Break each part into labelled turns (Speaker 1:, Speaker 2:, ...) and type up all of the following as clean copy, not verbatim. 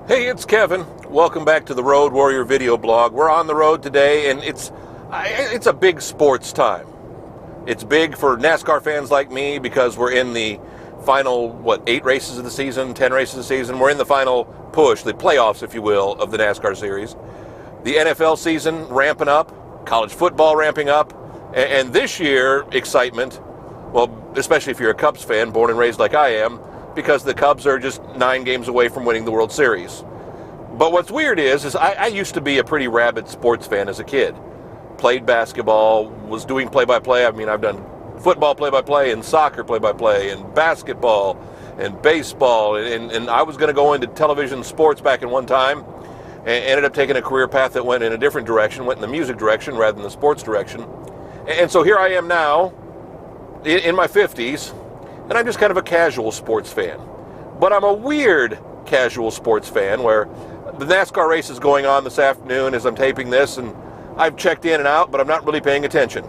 Speaker 1: Hey, it's Kevin. Welcome back to the Road Warrior video blog. We're on the road today, and it's a big sports time. It's big for NASCAR fans like me because we're in the final, 8 races of the season, 10 races of the season. We're in the final push, the playoffs, if you will, of the NASCAR series. The NFL season ramping up, college football ramping up, and this year, excitement, well, especially if you're a Cubs fan, born and raised like I am, because the Cubs are just 9 games away from winning the World Series. But what's weird is I used to be a pretty rabid sports fan as a kid. Played basketball, was doing play-by-play. I mean, I've done football play-by-play and soccer play-by-play and basketball and baseball. And I was going to go into television sports back in one time and ended up taking a career path that went in a different direction, went in the music direction rather than the sports direction. And so here I am now in my 50s. And I'm just kind of a casual sports fan. But I'm a weird casual sports fan where the NASCAR race is going on this afternoon as I'm taping this, and I've checked in and out, but I'm not really paying attention.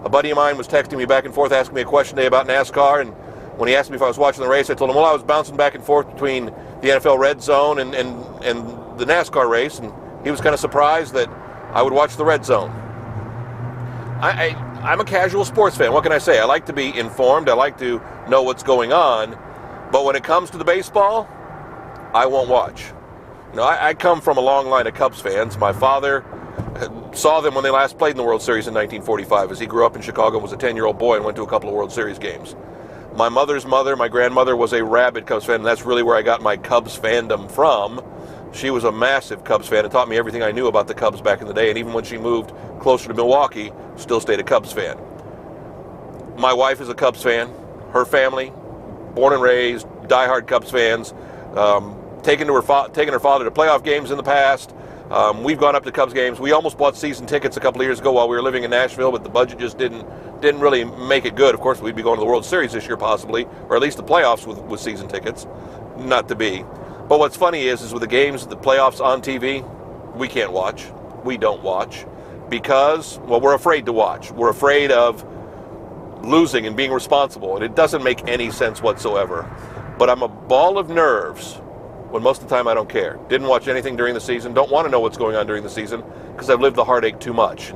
Speaker 1: A buddy of mine was texting me back and forth, asking me a question today about NASCAR, and when he asked me if I was watching the race, I told him, well, I was bouncing back and forth between the NFL Red Zone and the NASCAR race, and he was kind of surprised that I would watch the Red Zone. I'm a casual sports fan. What can I say? I like to be informed. I like to know what's going on. But when it comes to the baseball, I won't watch. You know, I come from a long line of Cubs fans. My father saw them when they last played in the World Series in 1945, as he grew up in Chicago and was a 10-year-old boy and went to a couple of World Series games. My mother's mother, my grandmother, was a rabid Cubs fan, and that's really where I got my Cubs fandom from. She was a massive Cubs fan and taught me everything I knew about the Cubs back in the day, and even when she moved closer to Milwaukee, still stayed a Cubs fan. My wife is a Cubs fan. Her family, born and raised, diehard Cubs fans, taken her father to playoff games in the past. We've gone up to Cubs games. We almost bought season tickets a couple of years ago while we were living in Nashville, but the budget just didn't really make it good. Of course, we'd be going to the World Series this year possibly, or at least the playoffs with season tickets. Not to be. But what's funny is with the games, the playoffs on TV, we can't watch. We don't watch because, well, we're afraid to watch. We're afraid of losing and being responsible, and it doesn't make any sense whatsoever. But I'm a ball of nerves when most of the time I don't care. Didn't watch anything during the season, don't want to know what's going on during the season because I've lived the heartache too much.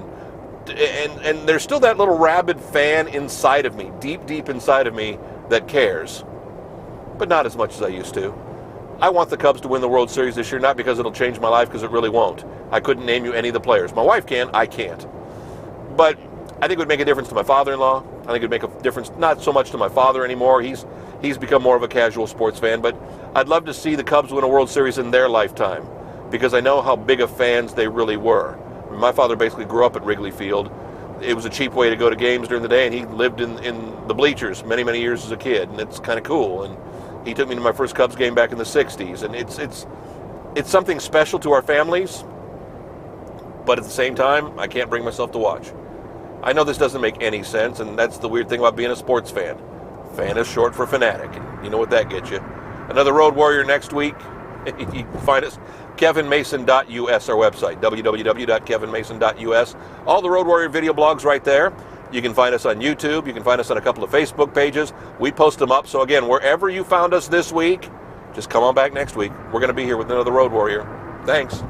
Speaker 1: And there's still that little rabid fan inside of me, deep inside of me, that cares, but not as much as I used to. I want the Cubs to win the World Series this year, not because it'll change my life, because it really won't. I couldn't name you any of the players. My wife can, I can't. But I think it would make a difference to my father-in-law. I think it would make a difference not so much to my father anymore. He's become more of a casual sports fan. But I'd love to see the Cubs win a World Series in their lifetime, because I know how big of fans they really were. My father basically grew up at Wrigley Field. It was a cheap way to go to games during the day, and he lived in the bleachers many years as a kid, and it's kind of cool. And he took me to my first Cubs game back in the 60s, and it's something special to our families, but at the same time, I can't bring myself to watch. I know this doesn't make any sense, and that's the weird thing about being a sports fan. Fan is short for fanatic, and you know what that gets you. Another Road Warrior next week. You can find us, kevinmason.us, our website, www.kevinmason.us. All the Road Warrior video blogs right there. You can find us on YouTube. You can find us on a couple of Facebook pages. We post them up. So again, wherever you found us this week, just come on back next week. We're going to be here with another Road Warrior. Thanks.